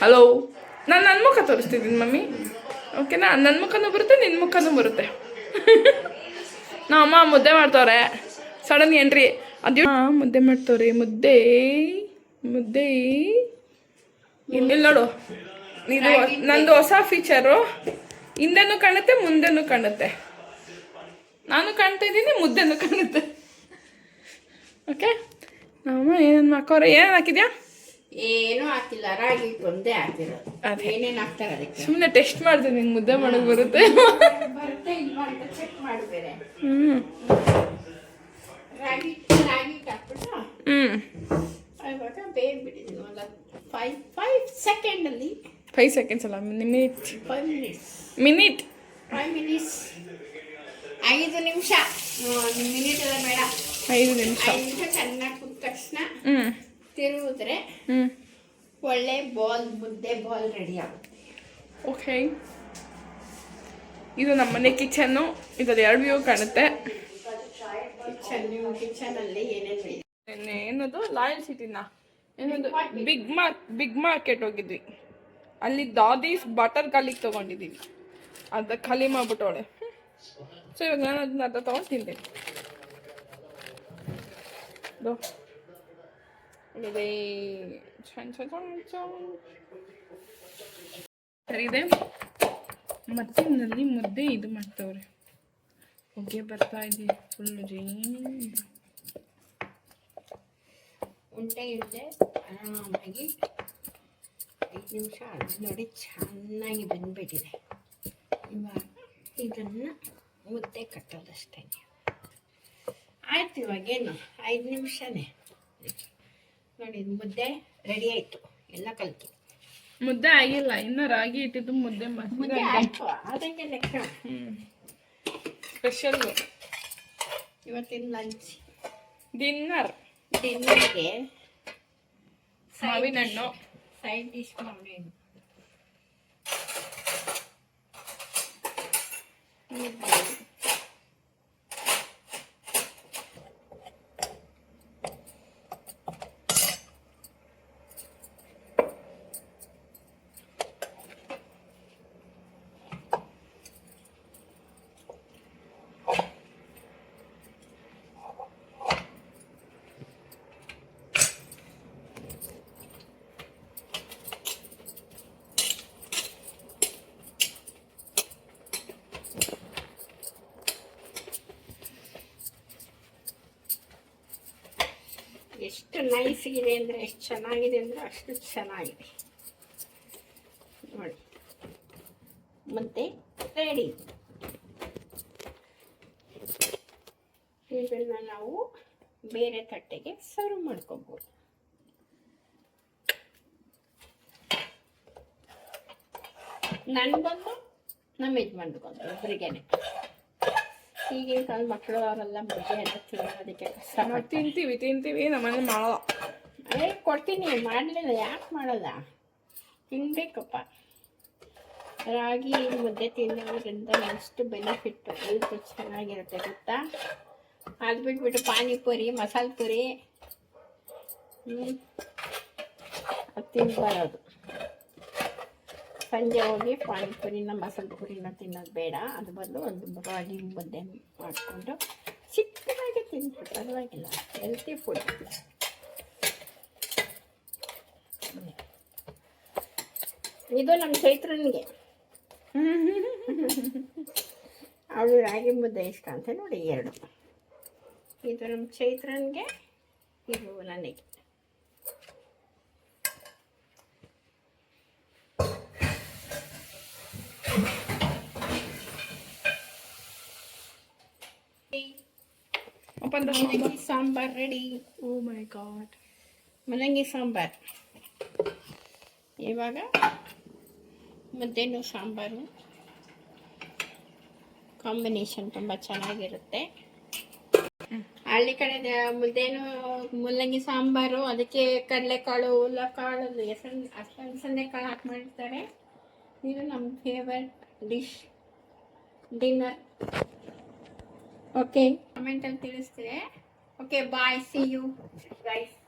Hello, ನಾನು ನನ್ನ ಮುಖ ತೋರಿಸ್ತಿದ್ದೀನಿ ಮಮ್ಮಿ. ಓಕೆನಾ? ನನ್ನ ಮುಖನೂ ಬರುತ್ತೆ, ನಿನ್ನ ಮುಖನೂ ಬರುತ್ತೆ. ಅಮ್ಮ ಮುದ್ದೆ ಮಾಡ್ತವ್ರೆ. Sudden entry. ಅದು ಮುದ್ದೆ ಮಾಡ್ತವ್ರೆ. ಮುದ್ದೆ ಮುದ್ದೆ ಇಲ್ಲಿ ನೋಡು. ಇದು ನಂದು ಹೊಸ ಫೀಚರು. ಹಿಂದೆನೂ ಕಾಣುತ್ತೆ, ಮುಂದೆನೂ ಕಾಣುತ್ತೆ. ನಾನು ಕಾಣ್ತಾ ಇದ್ದೀನಿ, ಮುದ್ದೆನೂ ಕಾಣುತ್ತೆ. ಓಕೆ, ನಮ್ಮ ಏನೇನು ಹಾಕೋರೆ. ಏನೇನು ಹಾಕಿದ್ಯಾ? ಏನೂ ಹಾಕಿಲ್ಲ, ರಾಗಿ ಒಂದೇ ಹಾಕಿರೋದು. ಏನೇನು ಹಾಕ್ತಾರೆ ಅದಕ್ಕೆ? ಸುಮ್ಮನೆ ಟೆಸ್ಟ್ ಮಾಡಿದೆ, ನಿಂಗೆ ಮುದ್ದೆ ಮಾಡೋಕೆ ಬರುತ್ತೆ ಬರುತ್ತೆ ಇಲ್ವಾ ಅಂತ ಚೆಕ್ ಮಾಡಿಬೇರೆ. ರಾಗಿ ಹಾಕ್ಬಿಟ್ಟು ಇವಾಗ ಬೇಗ ಬಿಟ್ಟಿದ್ದೀನಿ. ಒಂದು 5 ಸೆಕೆಂಡಲ್ಲಿ 5 ಸೆಕೆಂಡ್ಸ್ ಅಲ್ಲ, ಮಿನಿಟ್. 5 ಮಿನಿಟ್ಸ್ 5 ನಿಮಿಷ. ಮಿನಿಟ್ ಎಲ್ಲ ಬೇಡ, 5 ನಿಮಿಷ. 5 ನಿಮಿಷ ಚೆನ್ನಾಗಿ ಕುದ ತಕ್ಷಣ ತಿರುಗಿದ್ರೆ ಒಳ್ಳೆ ಮುದ್ದೆ ಬಾಲ್ ರೆಡಿ ಆಗುತ್ತೆ. ಓಕೆ, ಇದು ನಮ್ಮನೆ ಕಿಚನ್ನು. ಇದರಲ್ಲಿ 2 ವ್ಯೂ ಕಾಣುತ್ತೆ. ಕಿಚನಲ್ಲಿ ಏನದು ಲಾಯಲ್ ಸಿಟಿನ ಏನದು ಬಿಗ್ ಮಾರ್ಕೆಟ್ ಹೋಗಿದ್ವಿ. ಅಲ್ಲಿ ದಾದೀಸ್ ಬಟರ್ ಗಾರ್ಲಿಕ್ ತೊಗೊಂಡಿದ್ದೀವಿ. ಅದ ಖಾಲಿ ಮಾಡ್ಬಿಟ್ಟವಳೆ. ಸೊ ಇವಾಗ ನಾನು ಅದನ್ನ ಅರ್ಧ ತೊಗೊಂಡು ತಿಂತೀನಿ. ಸರಿ ಇದೆ. ಮತ್ತೆ ನಲ್ಲಿ ಮುದ್ದೆ ಇದು ಮಾಡ್ತವ್ರೆ. ಹೊಗೆ ಬರ್ತಾ ಇದೆ ಫುಲ್ಲು ಜೇನು. ಉಂಡೆ ಆರಾಮಾಗಿ 5 ನಿಮಿಷ ನೋಡಿ ಚೆನ್ನಾಗಿ ಬಂದ್ಬಿಟ್ಟಿದೆ. ಇವಾಗ ಇದನ್ನು ಮುದ್ದೆ ಕಟ್ಟೋದಷ್ಟೇ. ಆಯ್ತು, ಇವಾಗೇನು 5 ನಿಮಿಷನೇ ನೋಡಿ. ಮುದ್ದೆ ರೆಡಿ ಆಯಿತು, ಎಲ್ಲ ಕಲಿತು. ಮುದ್ದೆ ಆಗಿಲ್ಲ ಇನ್ನು, ರಾಗಿ ಇಟ್ಟಿದ್ದು ಮುದ್ದೆ ಮುದ್ದೆ ಆಯಿತು. ಅದಕ್ಕೆ ಲೆಕ್ಕ. ಸ್ಪೆಷಲ್ ಇವತ್ತಿನ ಲಂಚ್ ಡಿನ್ನರ್ಗೆ ಮಾವಿನ ಹಣ್ಣು, ಸೈಡ್ ಡಿಶ್ ಮಾವಿನ ಹಣ್ಣು. ಎಷ್ಟು ನೈಸಿಗಿದೆ ಅಂದರೆ, ಎಷ್ಟು ಚೆನ್ನಾಗಿದೆ ಅಂದರೆ ಅಷ್ಟು ಚೆನ್ನಾಗಿದೆ ನೋಡಿ. ಮುದ್ದೆ ರೆಡಿ. ಇದನ್ನು ನಾವು ಬೇರೆ ತಟ್ಟೆಗೆ ಸರ್ವ್ ಮಾಡ್ಕೋಬೋದು. ನನಗೊಂದು, ನಮ್ಮ ಯಜಮಾನ್ರಿಗೊಂದು, ಇಬ್ಬರಿಗೇನೆ. ಈಗಿನ ಕಾಲ ಮಕ್ಕಳು ಅವರೆಲ್ಲ ಮುದ್ದೆ ಎಲ್ಲ ತಿನ್ನೋದಕ್ಕೆ ಕಷ್ಟ. ತಿಂತೀವಿ ನಮ್ಮನೆ ಮಾಡಲ್ಲ. ಕೊಡ್ತೀನಿ, ಮಾಡಲಿಲ್ಲ ಯಾಕೆ ಮಾಡಲ್ಲ? ತಿನ್ನಬೇಕಪ್ಪ. ರಾಗಿ ಮುದ್ದೆ ತಿನ್ನೋದ್ರಿಂದ ಎಷ್ಟು ಬೆನಿಫಿಟ್ಟು, ಹೆಲ್ತ್ ಚೆನ್ನಾಗಿರುತ್ತೆ ಗೊತ್ತಾ? ಅದು ಬಿಟ್ಬಿಟ್ಟು ಪಾನಿಪುರಿ, ಮಸಾಲೆ ಪುರಿ ಅದು ತಿನ್ನಬಾರದು. ಸಂಜೆ ಹೋಗಿ ಪಾನಿಪುರಿನ ಮಸಾಲೆ ಪುರಿನ ತಿನ್ನೋದು ಬೇಡ. ಅದು ಬದಲು ಒಂದು ರಾಗಿ ಮುದ್ದೆ ಮಾಡಿಕೊಂಡು ಚಿಕ್ಕದಾಗಿ ತಿನ್ಬಿಟ್ಟು ಪರವಾಗಿಲ್ಲ, ಹೆಲ್ತಿ ಫುಡ್. ಇದು ನಮ್ಮ ಚೈತ್ರನಿಗೆ. ಅವಳು ರಾಗಿ ಮುದ್ದೆ ಇಷ್ಟ ಅಂತ ನೋಡಿ 2. ಇದು ನಮ್ಮ ಚೈತ್ರನಿಗೆ, ಇದು ನನಗೆ. ಮೂಲಂಗಿ ಸಾಂಬಾರ್ ರೆಡಿ. ಓ ಮೈ ಗಾಡ್, ಮೂಲಂಗಿ ಸಾಂಬಾರ್. ಇವಾಗ ಮುದ್ದೆನೂ ಸಾಂಬಾರು ಕಾಂಬಿನೇಷನ್ ತುಂಬ ಚೆನ್ನಾಗಿರುತ್ತೆ. ಹಳ್ಳಿ ಕಡೆ ಮುದ್ದೆನೂ ಮೂಲಂಗಿ ಸಾಂಬಾರು, ಅದಕ್ಕೆ ಕಡಲೆಕಾಳು, ಕಾಳು, ಅಲಸಂದೆ ಕಾಳು ಹಾಕಿ ಮಾಡಿರ್ತಾರೆ. ಇದು ನಮ್ಮ ಫೇವರೆಟ್ ಡಿಶ್, ಡಿನ್ನರ್. ಓಕೆ, ಕಮೆಂಟಲ್ಲಿ ತಿಳಿಸ್ತೀರಿ. Okay, bye, see you guys.